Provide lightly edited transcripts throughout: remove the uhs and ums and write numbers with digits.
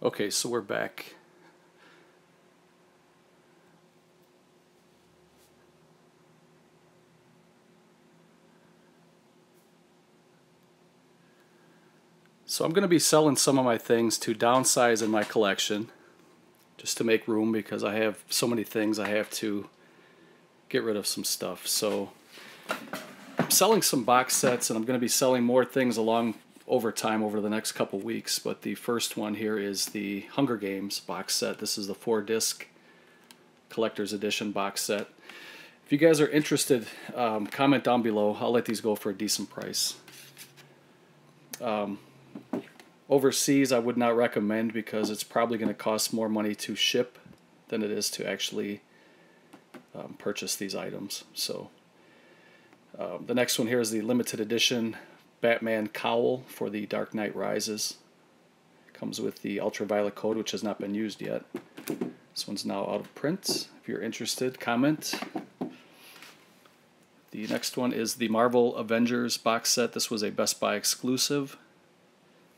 Okay, so we're back. So I'm going to be selling some of my things to downsize in my collection, just to make room because I have so many things I have to get rid of some stuff. So I'm selling some box sets, and I'm going to be selling more things along over time over the next couple weeks. But the first one here is the Hunger Games box set. This is the 4-disc collector's edition box set. If you guys are interested, comment down below. I'll let these go for a decent price. Overseas, I would not recommend because it's probably going to cost more money to ship than it is to actually purchase these items. So the next one here is the limited edition Batman cowl for the Dark Knight Rises. It comes with the ultraviolet code, which has not been used yet. This one's now out of print. If you're interested, comment. The next one is the Marvel Avengers box set. This was a Best Buy exclusive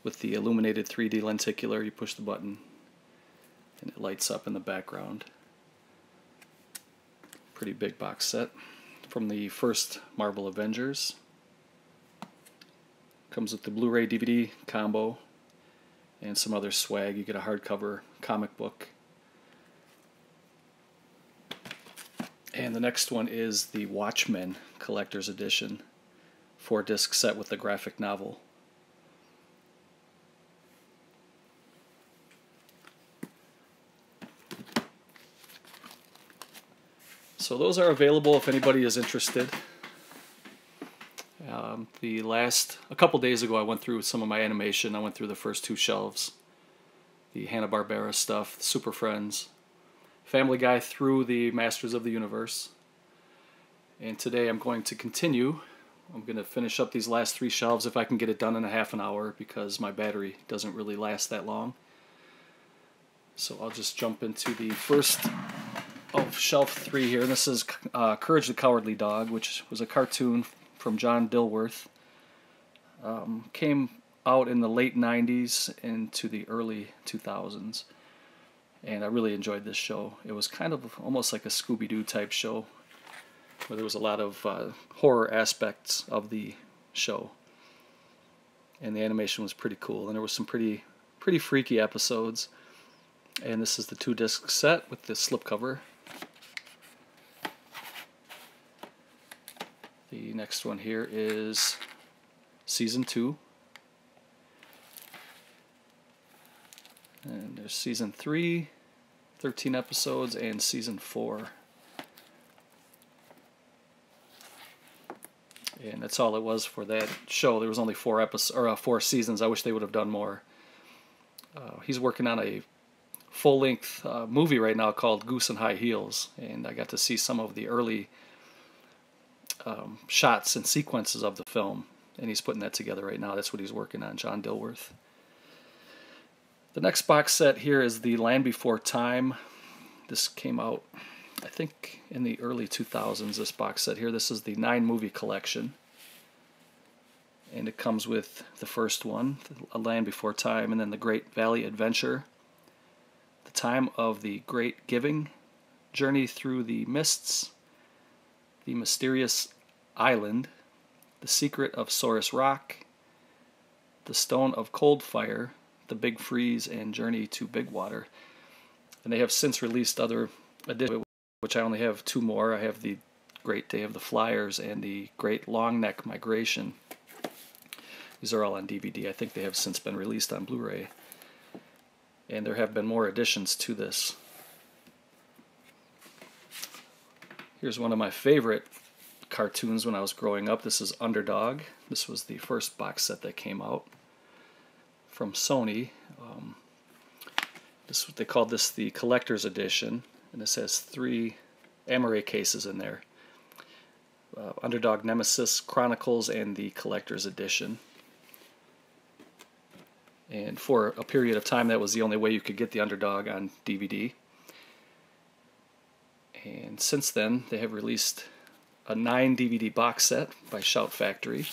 with the illuminated 3D lenticular. You push the button and it lights up in the background. Pretty big box set from the first Marvel Avengers. Comes with the Blu-ray DVD combo and some other swag. You get a hardcover comic book. And the next one is the Watchmen Collector's Edition 4-disc set with the graphic novel. So those are available if anybody is interested. A couple days ago I went through some of my animation. I went through the first 2 shelves. The Hanna-Barbera stuff, the Super Friends, Family Guy through the Masters of the Universe. And today I'm going to continue. I'm going to finish up these last 3 shelves if I can get it done in a half an hour because my battery doesn't really last that long. So I'll just jump into the first of shelf 3 here. This is Courage the Cowardly Dog, which was a cartoon from John Dilworth. Came out in the late 90s into the early 2000s. And I really enjoyed this show. It was kind of almost like a Scooby-Doo type show, where there was a lot of horror aspects of the show. And the animation was pretty cool. And there was some pretty freaky episodes. And this is the 2-disc set with the slipcover. The next one here is Season 2. And there's Season 3, 13 episodes, and Season 4. And that's all it was for that show. There was only 4 seasons. I wish they would have done more. He's working on a full-length movie right now called Goose in High Heels, and I got to see some of the early shots and sequences of the film, and he's putting that together right now. That's what he's working on, John Dilworth. The next box set here is the Land Before Time. This came out, I think, in the early 2000s, this box set here. This is the 9-movie collection, and it comes with the first one, A Land Before Time, and then The Great Valley Adventure, The Time of the Great Giving, Journey Through the Mists, The Mysterious Island, The Secret of Saurus Rock, The Stone of Cold Fire, The Big Freeze, and Journey to Big Water. And they have since released other editions, which I only have 2 more. I have the Great Day of the Flyers and the Great Long Neck Migration. These are all on DVD. I think they have since been released on Blu-ray. And there have been more additions to this. Here's one of my favorite cartoons when I was growing up. This is Underdog. This was the first box set that came out from Sony. They called this the Collector's Edition, and this has 3 Amaray cases in there. Underdog Nemesis Chronicles and the Collector's Edition. And for a period of time, that was the only way you could get the Underdog on DVD. And since then, they have released a 9 DVD box set by Shout Factory,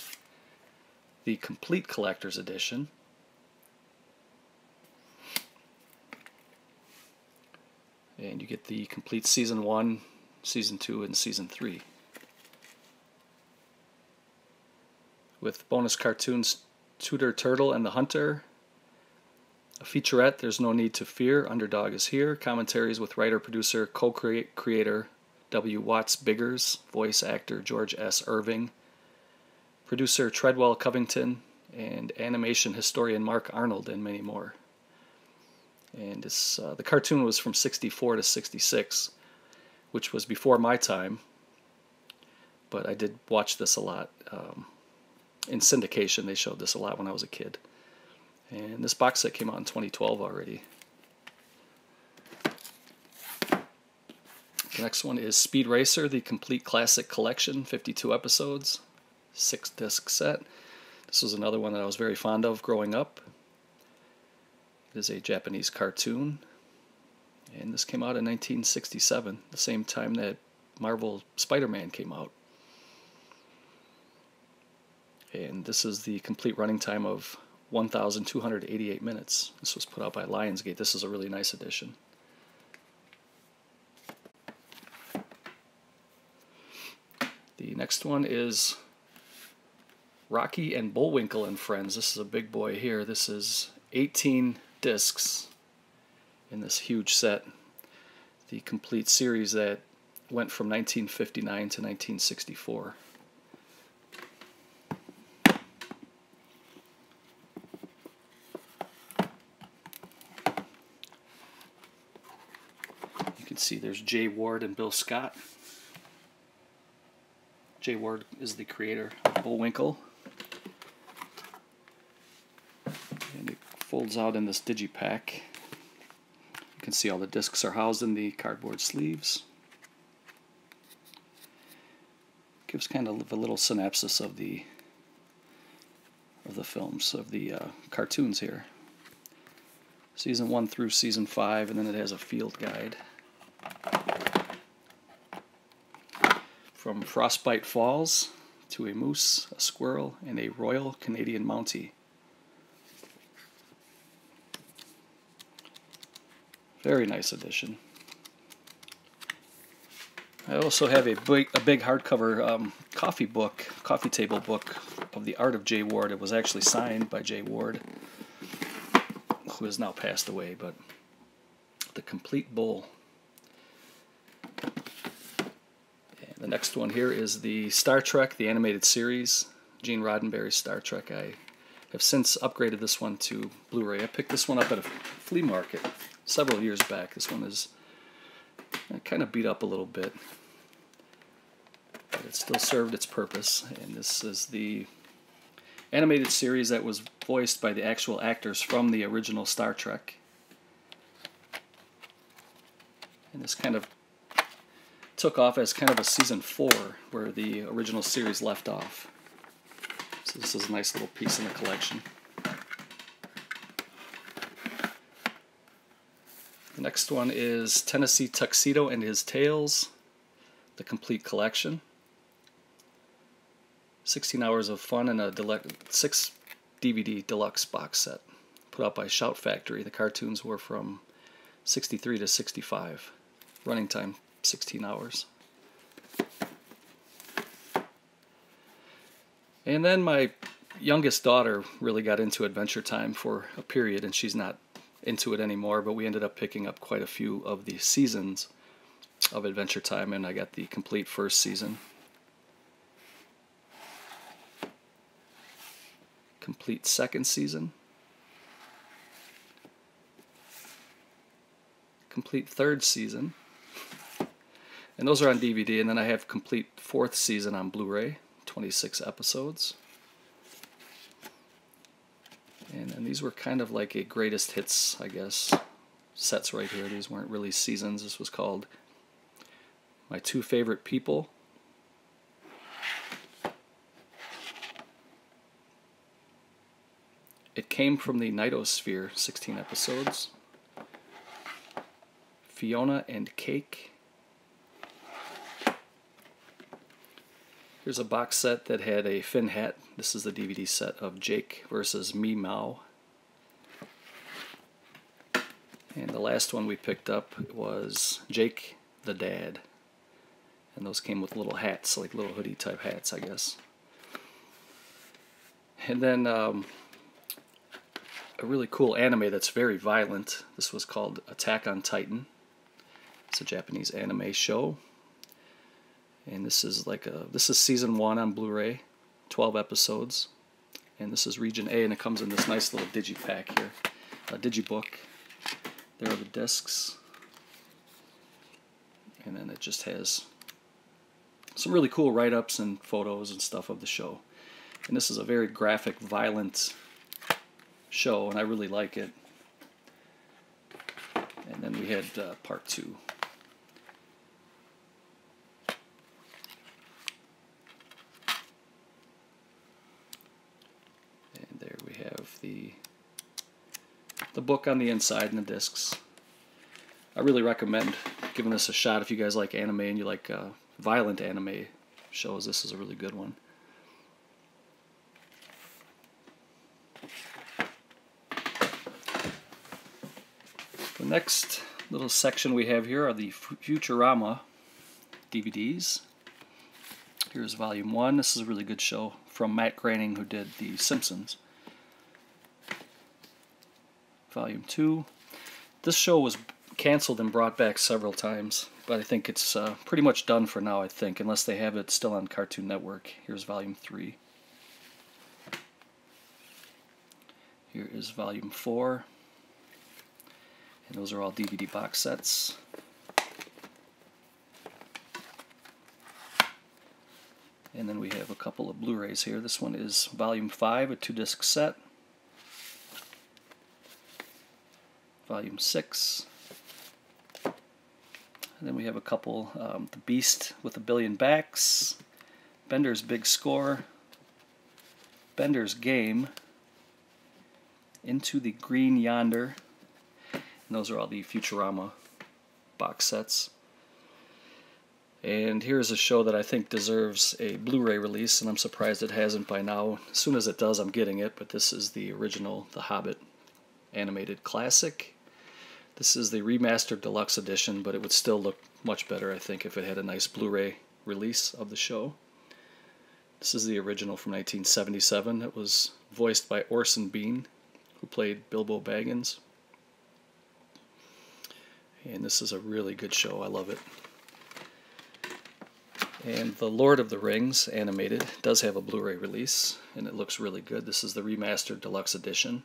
the Complete Collector's Edition, And you get the complete Season 1, Season 2, and Season 3. With bonus cartoons, Tudor Turtle and the Hunter. A featurette, There's No Need to Fear, Underdog is Here. Commentaries with writer, producer, co-creator W. Watts Biggers, voice actor George S. Irving, producer Treadwell Covington, and animation historian Mark Arnold, and many more. And this, the cartoon was from 64 to 66, which was before my time, but I did watch this a lot. In syndication, they showed this a lot when I was a kid. And this box set came out in 2012 already. The next one is Speed Racer, the Complete Classic Collection, 52 episodes, 6-disc set. This was another one that I was very fond of growing up. It is a Japanese cartoon, and this came out in 1967, the same time that Marvel Spider-Man came out. And this is the complete running time of 1,288 minutes. This was put out by Lionsgate. This is a really nice edition. The next one is Rocky and Bullwinkle and Friends. This is a big boy here. This is 18 discs in this huge set. The complete series that went from 1959 to 1964. You can see there's Jay Ward and Bill Scott. Jay Ward is the creator of Bullwinkle. And it folds out in this digipack. You can see all the discs are housed in the cardboard sleeves. Gives kind of a little synopsis of the films, of the cartoons here. Season 1 through Season 5, and then it has a field guide. From Frostbite Falls to a moose, a squirrel, and a Royal Canadian Mountie. Very nice edition. I also have a big hardcover coffee table book of the art of Jay Ward. It was actually signed by Jay Ward, who has now passed away, but the complete bull. And the next one here is the Star Trek, the animated series, Gene Roddenberry's Star Trek. I have since upgraded this one to Blu-ray. I picked this one up at a flea market several years back. This one is kind of beat up a little bit, but it still served its purpose. And this is the animated series that was voiced by the actual actors from the original Star Trek. And this kind of took off as kind of a Season 4 where the original series left off. So this is a nice little piece in the collection. The next one is Tennessee Tuxedo and His Tales, the complete collection. 16 hours of fun and a 6 DVD deluxe box set. Put out by Shout Factory. The cartoons were from 63 to 65. Running time 16 hours. And then my youngest daughter really got into Adventure Time for a period, and she's not into it anymore, but we ended up picking up quite a few of the seasons of Adventure Time, and I got the complete first season. Complete second season. Complete third season. And those are on DVD, and then I have complete fourth season on Blu-ray, 26 episodes. And then these were kind of like a greatest hits, I guess, sets right here. These weren't really seasons. This was called My Two Favorite People. It Came from the Nightosphere, 16 episodes. Fiona and Cake. Here's a box set that had a Finn hat. This is the DVD set of Jake versus Me Mao. And the last one we picked up was Jake the Dad. And those came with little hats, like little hoodie type hats, I guess. And then a really cool anime that's very violent. This was called Attack on Titan. It's a Japanese anime show. And this is season 1 on Blu-ray, 12 episodes. And this is region A, and it comes in this nice little digipack here, a digibook. There are the discs. And then it just has some really cool write-ups and photos and stuff of the show. And this is a very graphic, violent show, and I really like it. And then we had part 2. And there we have the book on the inside and the discs. I really recommend giving this a shot if you guys like anime and you like violent anime shows. This is a really good one. The next little section we have here are the Futurama DVDs. Here's volume 1. This is a really good show from Matt Groening, who did The Simpsons. Volume 2. This show was canceled and brought back several times, but I think it's pretty much done for now, I think, unless they have it still on Cartoon Network. Here's volume 3. Here is volume 4. And those are all DVD box sets. And then we have a couple of Blu-rays here. This one is volume 5, a 2-disc set. Volume 6. And then we have a couple, The Beast with a Billion Backs, Bender's Big Score, Bender's Game, Into the Green Yonder, and those are all the Futurama box sets. And here's a show that I think deserves a Blu-ray release, and I'm surprised it hasn't by now. As soon as it does, I'm getting it, but this is the original The Hobbit animated classic. This is the remastered deluxe edition, but it would still look much better, I think, if it had a nice Blu-ray release of the show. This is the original from 1977. It was voiced by Orson Bean, who played Bilbo Baggins. And this is a really good show. I love it. And The Lord of the Rings animated does have a Blu-ray release, and it looks really good. This is the remastered deluxe edition.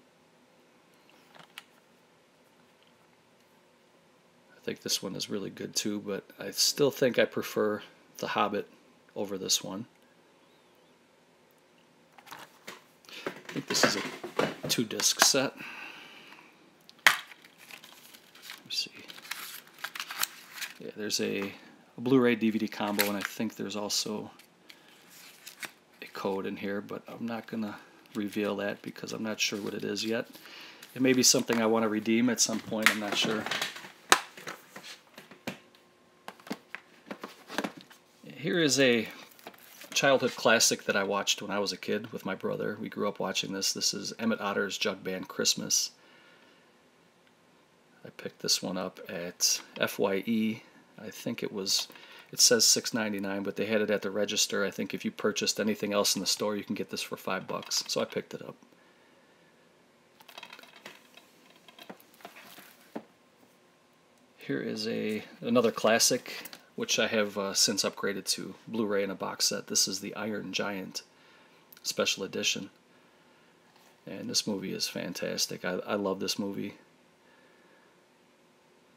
I think this one is really good too, but I still think I prefer The Hobbit over this one. I think this is a 2-disc set. Let's see. Yeah, there's a Blu-ray DVD combo, and I think there's also a code in here, but I'm not going to reveal that because I'm not sure what it is yet. It may be something I want to redeem at some point, I'm not sure. Here is a childhood classic that I watched when I was a kid with my brother. We grew up watching this. This is Emmett Otter's Jug Band Christmas. I picked this one up at FYE. I think it says $6.99, but they had it at the register. I think if you purchased anything else in the store, you can get this for $5. So I picked it up. Here is another classic, which I have since upgraded to Blu-ray in a box set. This is the Iron Giant Special Edition. And this movie is fantastic. I love this movie.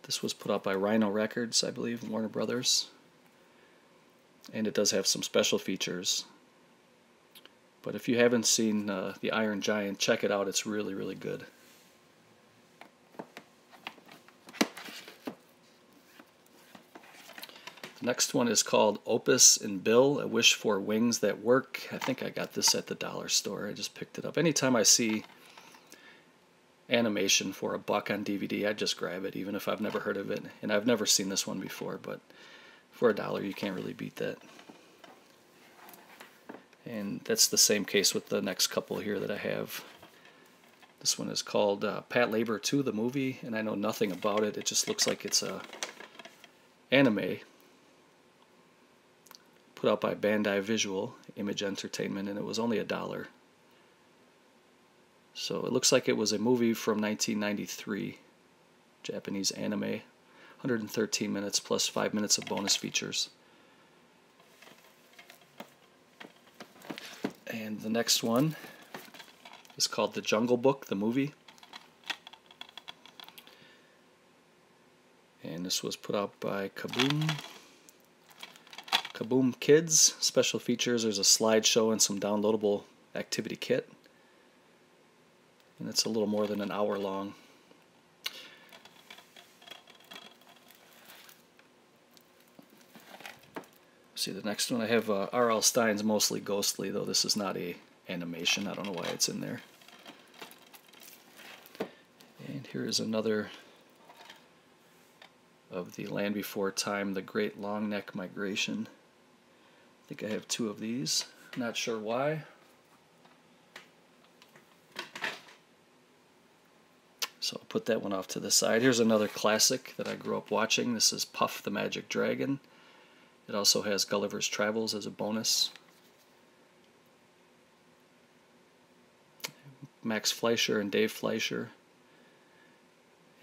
This was put out by Rhino Records, I believe, Warner Brothers. And it does have some special features. But if you haven't seen the Iron Giant, check it out. It's really, really good. The next one is called Opus and Bill, A Wish for Wings That Work. I think I got this at the dollar store. I just picked it up. Anytime I see animation for $1 on DVD, I just grab it, even if I've never heard of it. And I've never seen this one before, but for $1, you can't really beat that. And that's the same case with the next couple here that I have. This one is called Pat Labor 2, the movie, and I know nothing about it. It just looks like it's a anime put out by Bandai Visual Image Entertainment, and it was only $1. So it looks like it was a movie from 1993, Japanese anime, 113 minutes plus 5 minutes of bonus features. And the next one is called The Jungle Book, the movie. And this was put out by Kaboom Kids. Special features, there's a slideshow and some downloadable activity kit. And it's a little more than an hour long. See, the next one I have R.L. Stine's Mostly Ghostly, though this is not a animation. I don't know why it's in there. And here is another of the Land Before Time, The Great Long Neck Migration. I think I have 2 of these. Not sure why. So I'll put that one off to the side. Here's another classic that I grew up watching. This is Puff the Magic Dragon. It also has Gulliver's Travels as a bonus. Max Fleischer and Dave Fleischer.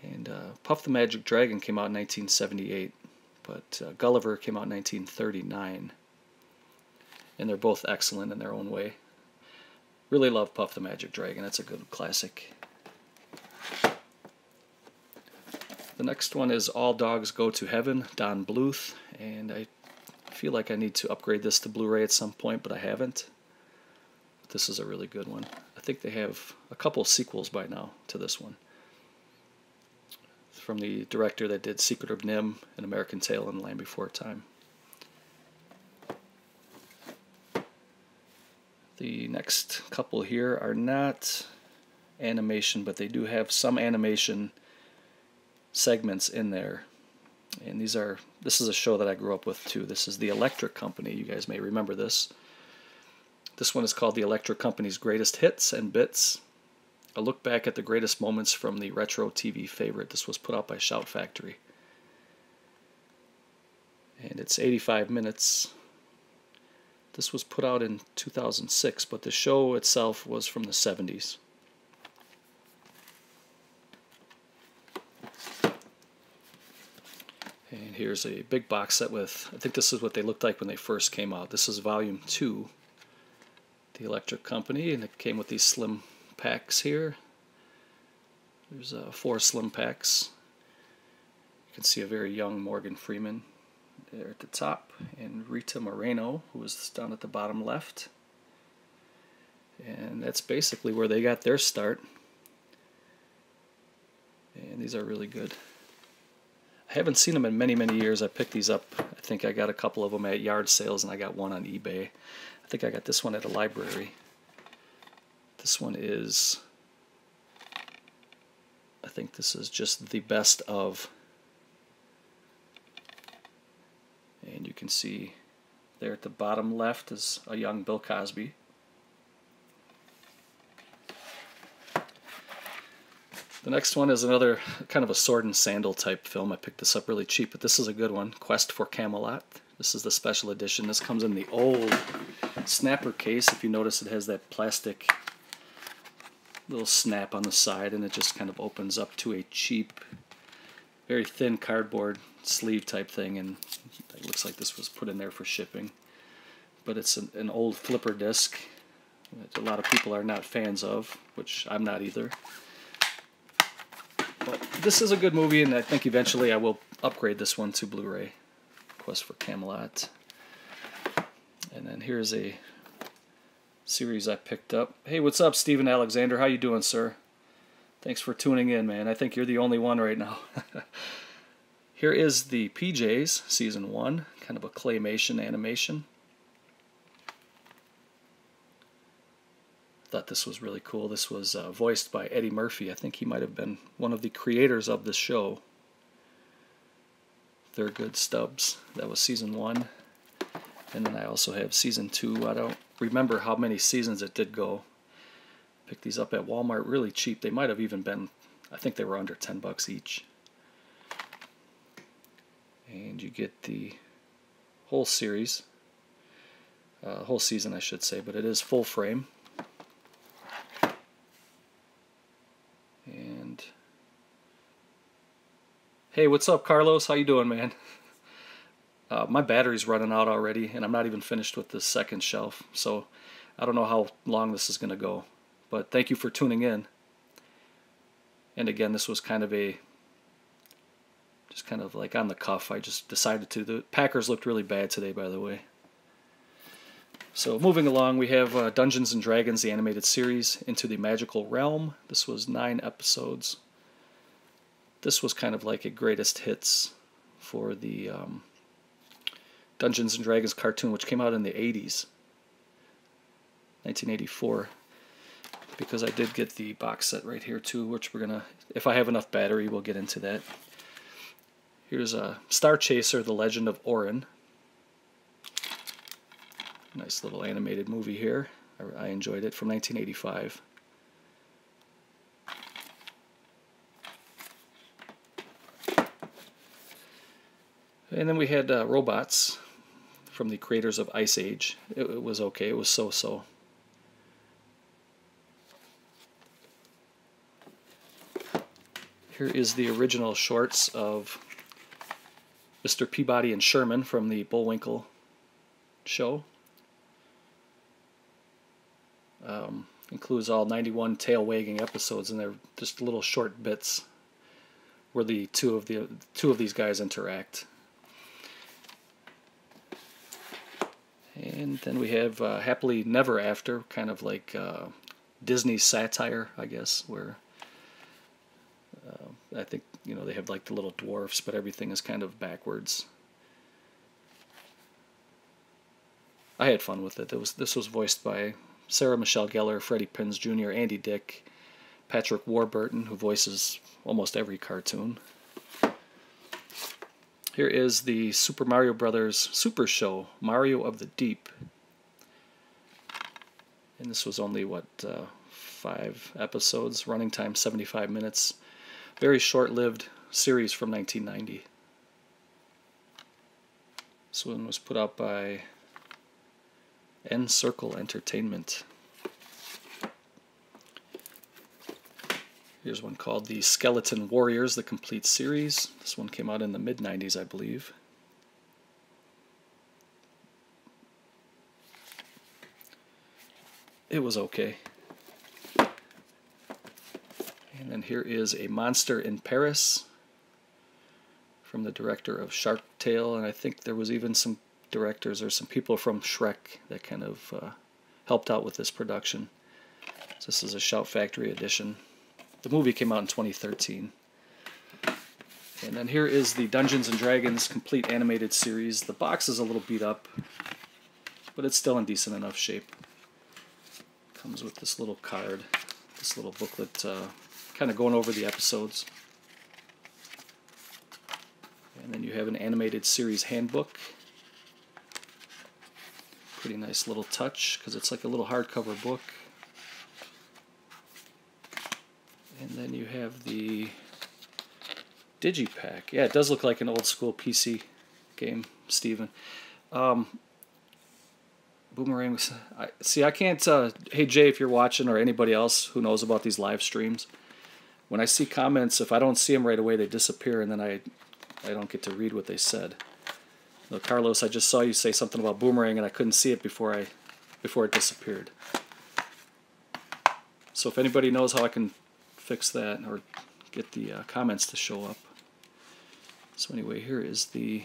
And Puff the Magic Dragon came out in 1978, but Gulliver came out in 1939. And they're both excellent in their own way. Really love Puff the Magic Dragon. That's a good classic. The next one is All Dogs Go to Heaven, Don Bluth, and I feel like I need to upgrade this to Blu-ray at some point, but I haven't. This is a really good one. I think they have a couple sequels by now to this one. It's from the director that did Secret of Nim, An American Tale, and Land Before Time. The next couple here are not animation, but they do have some animation segments in there. And this is a show that I grew up with too. This is The Electric Company. You guys may remember this. This one is called The Electric Company's Greatest Hits and Bits. A look back at the greatest moments from the retro TV favorite. This was put out by Shout Factory. And it's 85 minutes. This was put out in 2006, but the show itself was from the 70s. And here's a big box set with, I think this is what they looked like when they first came out. This is volume 2, The Electric Company, and it came with these slim packs here. There's 4 slim packs. You can see a very young Morgan Freeman there at the top, and Rita Moreno, who is down at the bottom left. And that's basically where they got their start. And these are really good. I haven't seen them in many, many years. I picked these up. I think I got a couple of them at yard sales, and I got one on eBay. I think I got this one at a library. This one is, I think this is just the best of. And you can see there at the bottom left is a young Bill Cosby. The next one is another kind of a sword and sandal type film. I picked this up really cheap, but this is a good one. Quest for Camelot. This is the special edition. This comes in the old snapper case. If you notice, it has that plastic little snap on the side, and it just kind of opens up to a cheap, very thin cardboard sleeve type thing, and it looks like this was put in there for shipping. But it's an old flipper disc that a lot of people are not fans of, which I'm not either. But this is a good movie, and I think eventually I will upgrade this one to Blu-ray. Quest for Camelot. And then here's a series I picked up. Hey, what's up, Stephen Alexander? How you doing, sir? Thanks for tuning in, man. I think you're the only one right now. Here is the PJs, Season 1, kind of a claymation animation. Thought this was really cool. This was voiced by Eddie Murphy. I think he might have been one of the creators of this show. Thurgood Stubbs. That was Season 1. And then I also have Season 2. I don't remember how many seasons it did go. Picked these up at Walmart really cheap. They might have even been, I think they were under 10 bucks each. And you get the whole series, whole season I should say, but it is full frame. And hey, what's up, Carlos? How you doing, man? My battery's running out already, and I'm not even finished with this second shelf, so I don't know how long this is going to go. But thank you for tuning in. And again, this was kind of just kind of like on the cuff. I just decided to. The Packers looked really bad today, by the way. So moving along, we have Dungeons & Dragons, the animated series, Into the Magical Realm. This was 9 episodes. This was kind of like a greatest hits for the Dungeons & Dragons cartoon, which came out in the 80s, 1984. Because I did get the box set right here too, which we're gonna, if I have enough battery, we'll get into that. Here's a Star Chaser, The Legend of Orin. Nice little animated movie here. I enjoyed it, from 1985. And then we had Robots from the creators of Ice Age. It was okay, it was so-so. Here is the original shorts of Mr. Peabody and Sherman from the Bullwinkle show. Includes all 91 tail-wagging episodes, and they're just little short bits where the two of these guys interact. And then we have Happily Never After, kind of like Disney satire, I guess, where I think, you know, they have like the little dwarfs, but everything is kind of backwards. I had fun with it. This was voiced by Sarah Michelle Gellar, Freddie Prinze Jr., Andy Dick, Patrick Warburton, who voices almost every cartoon. Here is the Super Mario Brothers Super Show, Mario of the Deep. And this was only, what, 5 episodes, running time 75 minutes. Very short-lived series from 1990. This one was put out by N-Circle Entertainment. Here's one called The Skeleton Warriors, the complete series. This one came out in the mid-90s, I believe. It was okay. And then here is A Monster in Paris from the director of Shark Tale, and I think there was even some directors or some people from Shrek that kind of helped out with this production. So this is a Shout Factory edition. The movie came out in 2013. And then here is the Dungeons & Dragons complete animated series. The box is a little beat up, but it's still in decent enough shape. Comes with this little card, this little booklet, kind of going over the episodes. And then you have an animated series handbook. Pretty nice little touch, because it's like a little hardcover book. And then you have the Digipack. Yeah, it does look like an old school PC game, Steven. Boomerang. I can't. Hey Jay, if you're watching, or anybody else who knows about these live streams, when I see comments, if I don't see them right away, they disappear, and then I don't get to read what they said. No, Carlos, I just saw you say something about Boomerang, and I couldn't see it before it disappeared. So if anybody knows how I can fix that or get the comments to show up. So anyway, here is the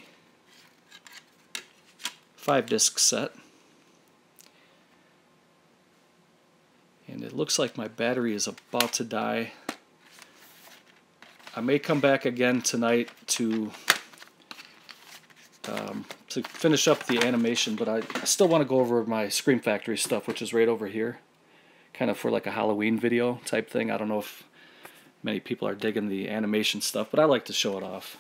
5-disc set. And it looks like my battery is about to die. I may come back again tonight to finish up the animation, but I still want to go over my Scream Factory stuff, which is right over here. Kind of for like a Halloween video type thing. I don't know if many people are digging the animation stuff, but I like to show it off.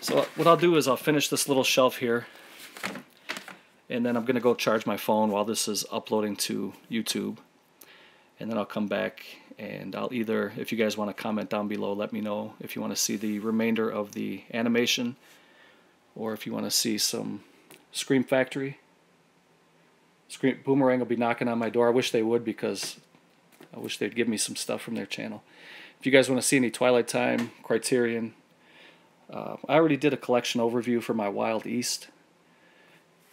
So what I'll do is I'll finish this little shelf here, and then I'm going to go charge my phone while this is uploading to YouTube. and then I'll come back and I'll either, if you guys want to comment down below, let me know if you want to see the remainder of the animation, or if you want to see some Scream Factory. Boomerang will be knocking on my door. I wish they would, because I wish they'd give me some stuff from their channel. If you guys want to see any Twilight Time, Criterion, I already did a collection overview for my Wild East.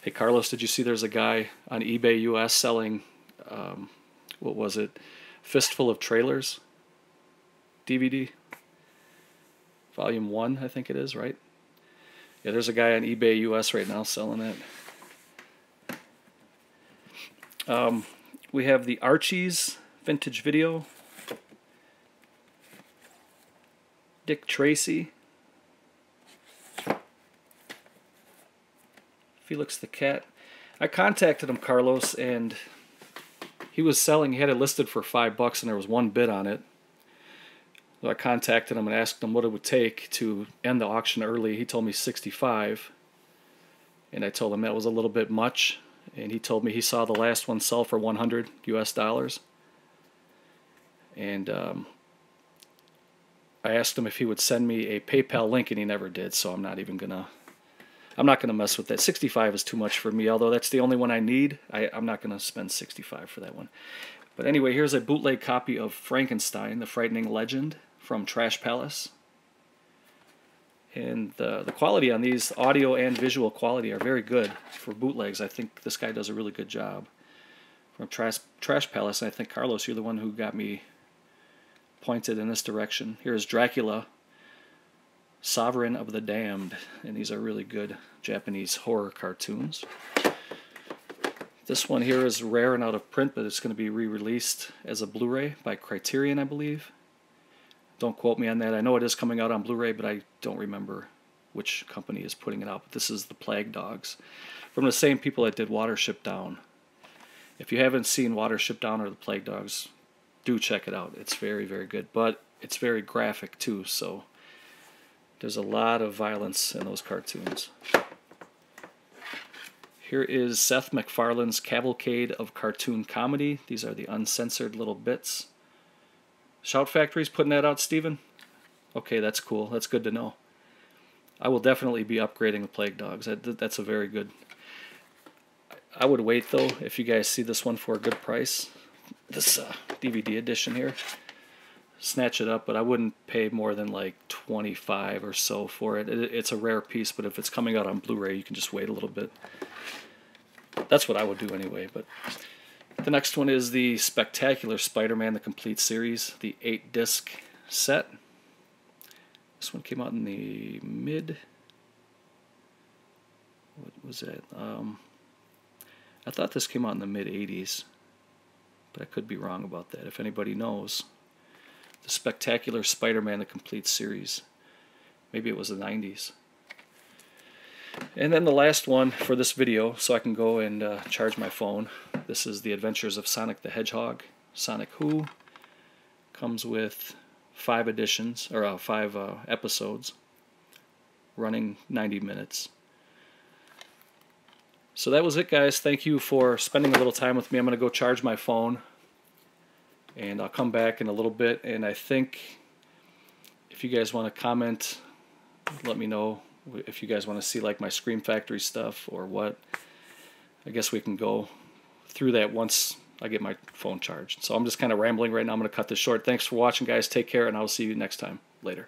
Hey Carlos, did you see there's a guy on eBay US selling, what was it, Fistful of Trailers DVD? Volume 1, I think it is, right? Yeah, there's a guy on eBay US right now selling it. We have the Archie's vintage video. Dick Tracy. Felix the Cat. I contacted him, Carlos, and he was selling, he had it listed for $5 and there was one bid on it. So I contacted him and asked him what it would take to end the auction early. He told me 65, and I told him that was a little bit much, and he told me he saw the last one sell for $100 US. And I asked him if he would send me a PayPal link, and he never did, so I'm not gonna mess with that. 65 is too much for me, although that's the only one I need. I'm not gonna spend 65 for that one. But anyway, here's a bootleg copy of Frankenstein, the Frightening Legend, from Trash Palace. And the quality on these, audio and visual quality, are very good for bootlegs. I think this guy does a really good job. From Trash Palace, and I think, Carlos, you're the one who got me pointed in this direction. Here's Dracula, Sovereign of the Damned, and these are really good Japanese horror cartoons. This one here is rare and out of print, but it's going to be re-released as a Blu-ray by Criterion, I believe. Don't quote me on that. I know it is coming out on Blu-ray, but I don't remember which company is putting it out. But this is The Plague Dogs, from the same people that did Watership Down. If you haven't seen Watership Down or The Plague Dogs, do check it out. It's very, very good, but it's very graphic too, so there's a lot of violence in those cartoons. Here is Seth MacFarlane's Cavalcade of Cartoon Comedy. These are the uncensored little bits. Shout Factory's putting that out, Steven? Okay, that's cool. That's good to know. I will definitely be upgrading the Plague Dogs. That's a very good... I would wait, though, if you guys see this one for a good price. This DVD edition here. Snatch it up, but I wouldn't pay more than like 25 or so for it. It's a rare piece, but if it's coming out on Blu-ray, you can just wait a little bit. That's what I would do anyway. But the next one is the Spectacular Spider-Man, the complete series, the 8-disc set. This one came out in the mid... What was that? I thought this came out in the mid-80s, but I could be wrong about that. If anybody knows, the Spectacular Spider-Man, the complete series. Maybe it was the 90s. And then the last one for this video, so I can go and charge my phone. This is The Adventures of Sonic the Hedgehog. Sonic Who comes with 5 editions, or 5 episodes, running 90 minutes. So that was it, guys. Thank you for spending a little time with me. I'm going to go charge my phone, and I'll come back in a little bit. And I think if you guys want to comment, let me know if you guys want to see like my Scream Factory stuff or what. I guess we can go through that once I get my phone charged. So I'm just kind of rambling right now. I'm going to cut this short. Thanks for watching, guys. Take care, and I'll see you next time. Later.